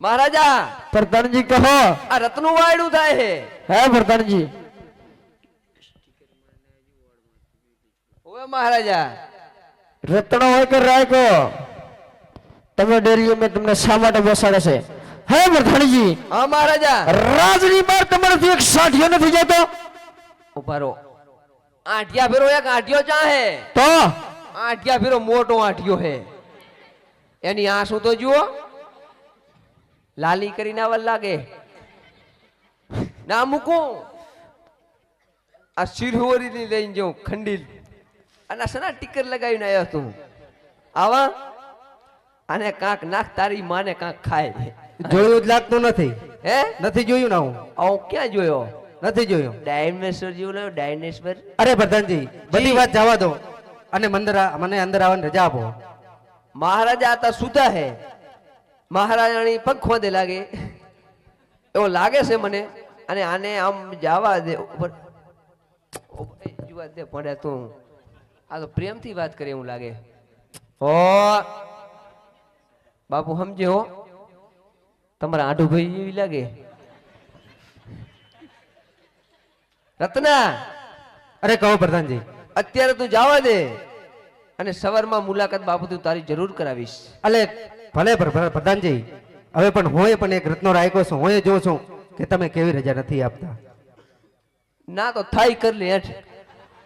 મહારાજા પ્રધાનજી કહો આ રત્નું વાયડું થાય છે હે પ્રધાનજી ઓએ મહારાજા રત્નો હોય કે રાયકો તમે ડેરીઓ મેં તમને શા માટે બેસાડે છે હે પ્રધાનજી હા મહારાજા રાજની બાર તમારાથી એક સાઠિયો નથી જતો ઉભારો આઠિયા ફેરો એક આઠિયો ચાહે તો આઠિયા ફેરો મોટો આઠિયો હે એની આંસુ તો જુઓ લાલી કરીને આવવા લાગે ના મૂકો આ શિરહોરી ની લઈને જાઉં ખંડીલ અને સના ટીકર લગાવીને આવ્યો તું આવા અને કાંક નાખ તારી માને કાંક ખાય જોયું જ લાગતું નથી હે નથી જોયું ના હું આવું ક્યાં જોયો નથી જોયું ડાયનેસોર જેવું લાવ્યો ડાયનેસોર અરે પ્રધાનજી બધી વાત જવા દો અને મને અંદર આવવાની રજા આપો મહારાજા આતા સુધા હે મહારાજાની પગ ખોદે લાગે એવો લાગે છે મને અને આને આમ જવા દે ઉપર જુવા દે પડે તું આ તો પ્રેમથી વાત કરે એવું લાગે હો બાપુ સમજે હો તમારા આઢું ભાઈ એવી લાગે રત્ના અરે કહો પ્રધાનજી અત્યારે તું જવા દે અને સવારમાં મુલાકાત બાપુ તું તારી જરૂર કરાવીશ અલે ભલે પ્રધાનજી હવે પણ હું પણ એક રત્નો રાખ્યો છું હું જોઉં છું કે તમે કેવી રજા નથી આપતા ના તો થાય કર લે હેઠ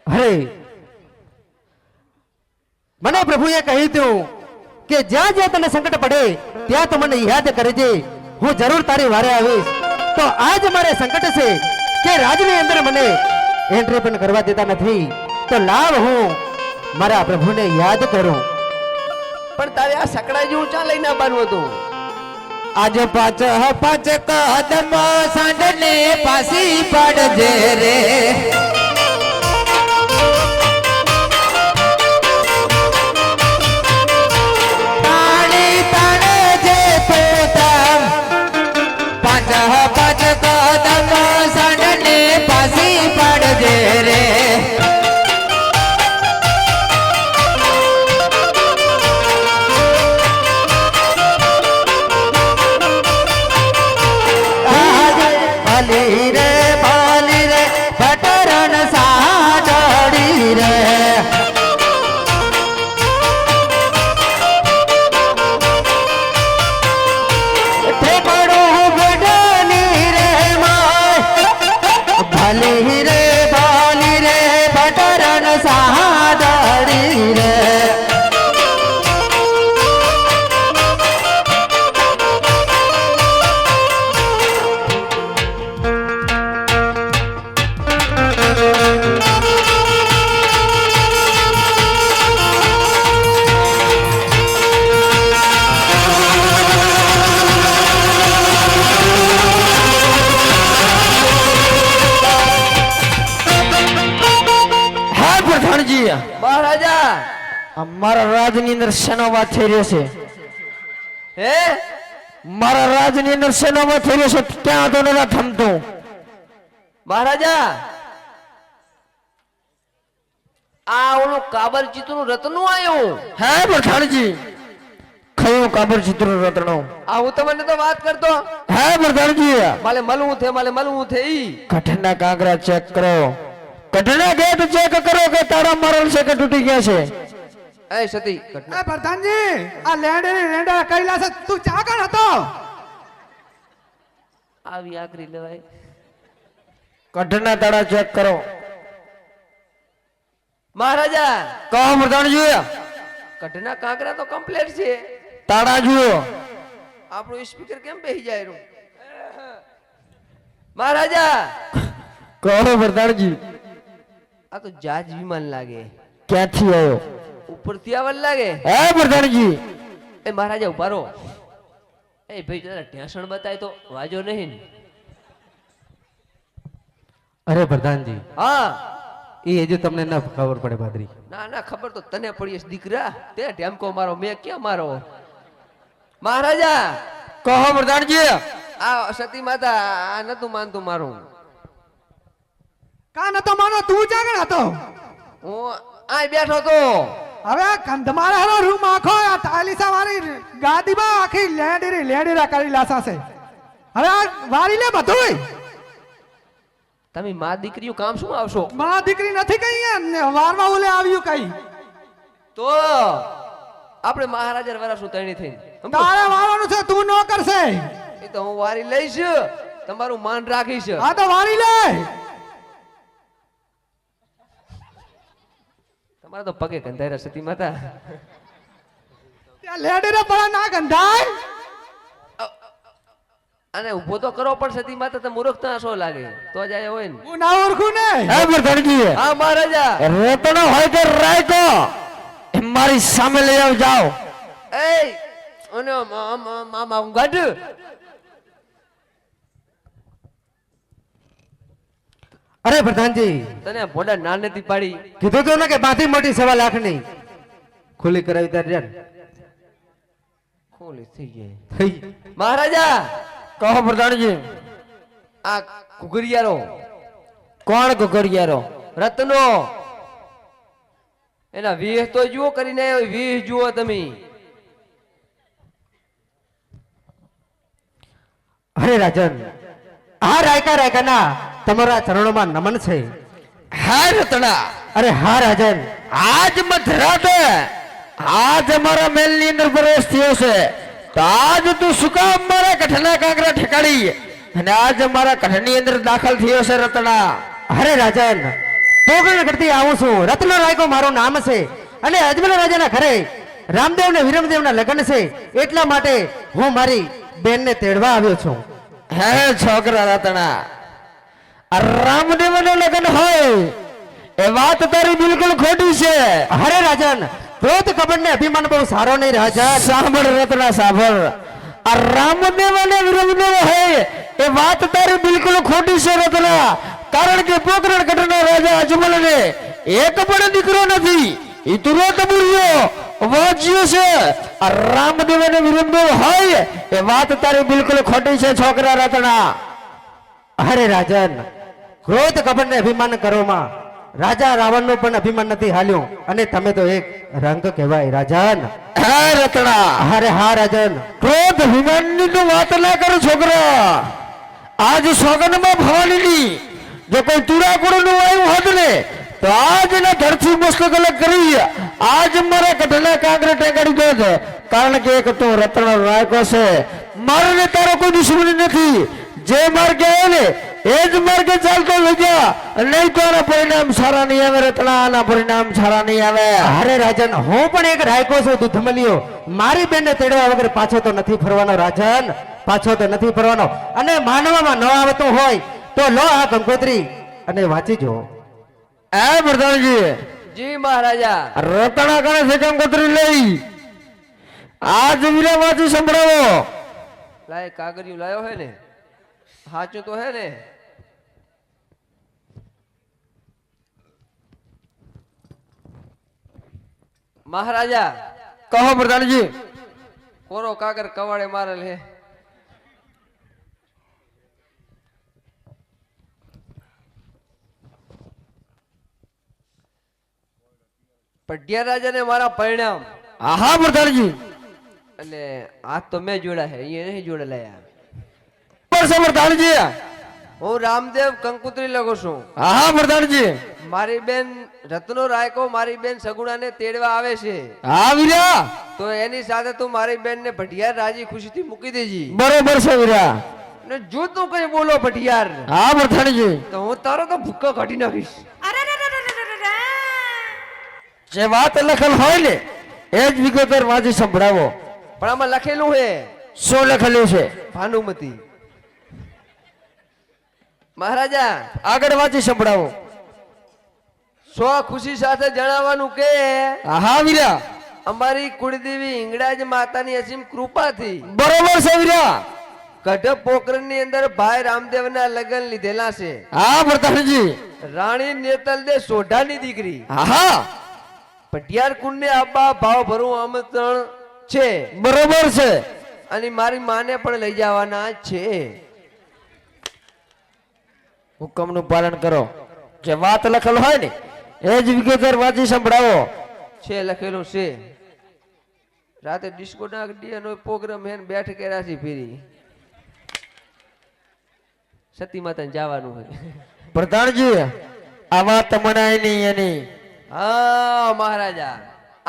અરે મને પ્રભુએ કહ્યું હતું કે જ્યાં જ્યાં તને સંકટ પડે ત્યાં તો મને યાદ કરજે હું જરૂર તારી વારે આવીશ તો આજ મારે સંકટ છે કે રાજની અંદર મને એન્ટ્રી પણ કરવા દેતા નથી તો લાવ હું મારા પ્રભુને યાદ કરું પણ તારે આ સકડા જેવું ચા લઈને આવવાનું હતું આજ પાંચ કદમ સાંડને પાસી પડજે રે તાણી તાણે જે પોતા પાંચ કદમ સાંડને પાસી પડજે રે બાલી રે ભટરણ સાડડી રે ઠેકડું ગડની રે માય બાલી રે ભટરણ સાડડી રે મહારાજા મારા રાજની અંદર શેનો વાત થઈ રહ્યો છે હે મારા રાજની અંદર શેનો વાત થઈ રહ્યો છે ક્યાં તો નતા થમતો મહારાજા આ ઓલું કાબર ચિત્રનું રત્નું આવ્યું હે પ્રધાનજી કયું કાબર ચિત્ર રત્નો આ હું તમને તો વાત કરતો હે પ્રધાનજી માલે મળવું થે ઈ કઠના કાંકરા ચેક કરો કઠના ગેટ ચેક કરો કે તારા મરણ છે કે તૂટી ગયા છે એ સતી ઘટના એ પ્રધાનજી આ લેંડા કૈલાસ તું ચાકર હતો આવી આકરી લેવાય કઠના તાળા ચેક કરો મહારાજા કહો પ્રધાનજી ઘટના કાંકરા તો કમ્પ્લીટ છે તાળા જુઓ આપણું સ્પીકર કેમ બેસી જાય રહ્યું મહારાજા કહો પ્રધાનજી આ તો જહાજ વિમાન લાગે ક્યાંથી આવ્યો ઉપરથી આવવા લાગે હે પ્રધાનજી એ મહારાજા ઉભા રહો એ ભાઈ જરા ઢેસણ બતાય તો વાજો નહીં ને. અરે પ્રધાનજી હા એ હજુ તમને ન ખબર પડે બાદરી ના ના ખબર તો તને પડી હશે દીકરા તે ઢેમકો મારો મેં ક્યાં મારો મહારાજા કહો પ્રધાનજી આ સતી માતા આ નતું માનતું મારું કા નતો માનો તું ચાકર હતો હું આ બેઠો તો હવે આ કંધમાળાનો રૂમ આખો આ તાલીસા વાળી ગાદીમાં આખી લેંડીરા કરી લાસા છે. હવે આ વારી લે બધુંય. તમે માં દીકરીઓ કામ શું આવશો? માં દીકરી નથી કઈ વારમાં ઓલે આવ્યું કઈ. તો આપણે મહારાજા વરાસું તણી થઈને સમજો? તારે વારવાનું છે, તું નો કરશે. એ તો હું વારી લઈશ, તમારું માન રાખીશ. આ તો વારી લે. તમારે તો પગે ગંધાયરા સતી માતા. ત્યાં લેંડીરા પડા ના ગંધાય. અને ઉભો તો કરો પણ સતી માતા તો મૂર્ખતા શો લાગે તો જાય હોય ને. હું ના ઓળખું ને. હે પ્રધાનજી, હા મહારાજા. રતનો હોય કે રાયકો એ મારી સામે લઈ આવ જાઓ. એ અને મામા ગાઢ અરે પ્રધાનજી, તને ભોડા ના નથી પાડી. કીધું તો ને કે બાથી મોટી 1.5 લાખની ખુલ્લી કરાવી તાર જાન. ખોલી થઈ ગઈ. થઈ. મહારાજા કહો પ્રધાનજી. આ કુકરિયારો કોણ કુકરિયારો? રત્નો એના 20 તો જુઓ કરીને 20 જુઓ તમે. અરે રાજન, આ રાયકાના તમારા ચરણોમાં નમન છે. હા રતના, અરે હા રાજન, આજ મધરાતે આજ અમારા મહેલની અંદર પ્રવેશ થયો છે, તો આજ તું શું કામ મારા કઠના કાંકરા ઠેકાડી અને આજ અમારા કઠની અંદર દાખલ થયો છે રતના? અરે રાજન, પોગણ કરતી આવું છું. રત્નો રાયકો મારું નામ છે અને અજમલ રાજાના ઘરે રામદેવ ને વિરમદેવના લગ્ન છે, એટલા માટે હું મારી બેનને તેડવા આવ્યો છું. હે છોકરા રતના, આ રામદેવ નું લગ્ન હોય એ વાત તારી બિલકુલ ખોટી છે. અરે રાજન, ક્રોધ કપટ ને અભિમાન બહુ સારો નહીં રાજન. સાંભળ રતના સાંભળ, આ રામદેવ અને વિરમદેવ હોય એ વાત તારી બિલકુલ ખોટી છે રતના. કારણ કે પોકરણ કટના રાજા અજમલ ને એક પણ દીકરો નથી, એ તુરત બોલ્યો વાંચ્યું છે. આ રામદેવ અને વિરમદેવ હોય એ વાત તારી બિલકુલ ખોટી છે છોકરા રતના. અરે રાજન, ક્રોધ કપટ ને અભિમાન કરોમાં રાજા રાવણ નું પણ અભિમાન નથી હાલ્યું અને તમે તો એક રંગ કહેવાય રાજન. હે રતના, અરે હા રાજન, ક્રોધ અભિમાનની તો વાત ના કરો છોકરા. આજ સોગનમાં ભવાનીની જો કોઈ તુરાકુડ નું આવ્યું હોત ને તો આજ ના ધરથી મસ્તક અલગ કરી આજ મારા કઢના કાંકરે ટેકાડી દોત. કારણ કે એક તો રત્ન રાયકો છે, મારે ને તારો કોઈ દુશ્મની નથી. જે માર્ગે આવે ને એ જ માર્ગે ચાલતો લઈ જા, નહીં તો આના પરિણામ સારા નહીં આવે રત્ના, આના પરિણામ સારા નહીં આવે. અરે રાજન, હું પણ એક રાયકો છું દૂધમલિયો. મારી બેનને તેડવા વગર પાછો તો નથી ફરવાનો રાજન, પાછો તો નથી ફરવાનો. અને માનવામાં ન આવતું હોય તો લો આ કંકોત્રી અને વાંચી જો. એ પ્રધાનજી, જી મહારાજા. રતના કરે છે કંકોત્રી લઈ આજ વીરાવાજી સંભળાવો. લાય કાગળિયું લાયો હે ને, સાચું તો હે ને? મહારાજા કહો પ્રધાનજી. કોરો કાગર કવાડે મારેલ હે. પઢિયા રાજાને મારા પરિણામ. હા પ્રધાનજી. અને આ તો મેં જોડા હે, એ નહીં જોડેલા. પ્રધાનજી, હું રામદેવ કંકુત્રી લખું છું. હા પ્રધાનજી. મારી બેન રત્નો રાયકો મારી બેન સગુણાને તેડવા આવે છે, હા વીરા, તો એની સાથે તું મારી બેનને ભટિયાર રાજી ખુશીથી મૂકી દેજી. બરોબર છે વીરા. ને જો તું કઈ બોલો ભટિયાર હા પ્રધાનજી. તો હું તારો તો ભૂક્કો કાઢી નાખીશ. જે વાત લખેલ હોય ને એ જ વિગતવાર વાંચી સંભળાવો. પણ આમાં લખેલું હે શું લખેલું છે? ભાનુમતી. મહારાજા આગળ વાંચી સંભળાવો. સો ખુશી સાથે જણાવવાનું કે હા વીરા, અમારી કુળદેવી હિંગળાજ માતાની અસીમ કૃપાથી બરોબર છે વીરા. ગઢ પોકરણની અંદર ભાઈ રામદેવના લગ્ન લીધેલા છે. હા પ્રધાનજી. રાણી નેતલદે સોઢાની દીકરી હા પટિયાર કુંડને આબા ભાવ ભરું આમંત્રણ છે. બરોબર છે. અને મારી માને પણ લઈ જવાના છે. હુકમનું પાલન કરો. જે વાત લખેલ હોય ને એ જ વિગતવાર વાંચી સંભળાવો. છે લખેલું છે. રાતે ડિસ્કો ના ડીએનો પ્રોગ્રામ હે ને બેઠ કે રાશી ફેરી સતી માતાને જવાનું હોય. પ્રધાનજી આ વાત મનાય નહીં એની. હા મહારાજા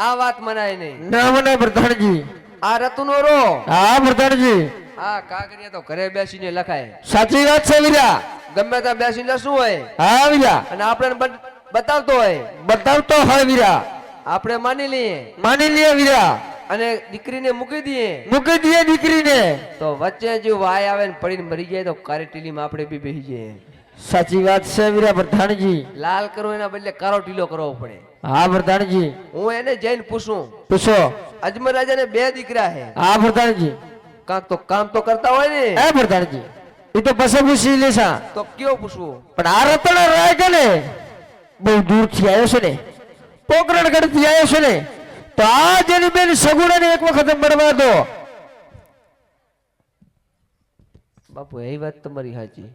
આ વાત મનાય નહીં. ના મનાય પ્રધાનજી. આ રતુનો રો હા પ્રધાનજી આ કાગળિયા તો ઘરે બેસીને લખાય. સાચી વાત છે વીરા. ગમે ત્યાં બેસીને લખશું હોય હા વીરા અને આપણે બતાવતો હોય બતાવતો હોય વીરા. આપણે માની લઈએ માની લે વીરા. અને દીકરીને મૂકી દઈએ મૂકી દઈએ દીકરીને. તો વચ્ચે જો વાય આવે ને પડીને મરી જાય તો કાળી ટીલીમાં આપણે બી બેસી જઈએ. સાચી વાત છે વીરા પ્રધાનજી. લાલ કરવો એના બદલે કાળો ટીલો કરવો પડે. હા પ્રધાનજી. હું એને જઈને પૂછું પૂછો. અજમલ રાજાને 2 દીકરા હે. હા પ્રધાનજી. કાંક તો કામ તો કરતા હોય ને. એ પ્રધાનજી એ તો પછી પૂછી લેશા. તો કયો પૂછવું? પણ આ રતન રાય કે ને બહુ દૂરથી આવ્યો છે ને, પોકરણગઢથી આવ્યો છે ને, તો આ જેની બેન સગુણાને એક વખત મળવા દો. બાપુ એ વાત તમારી સાચી.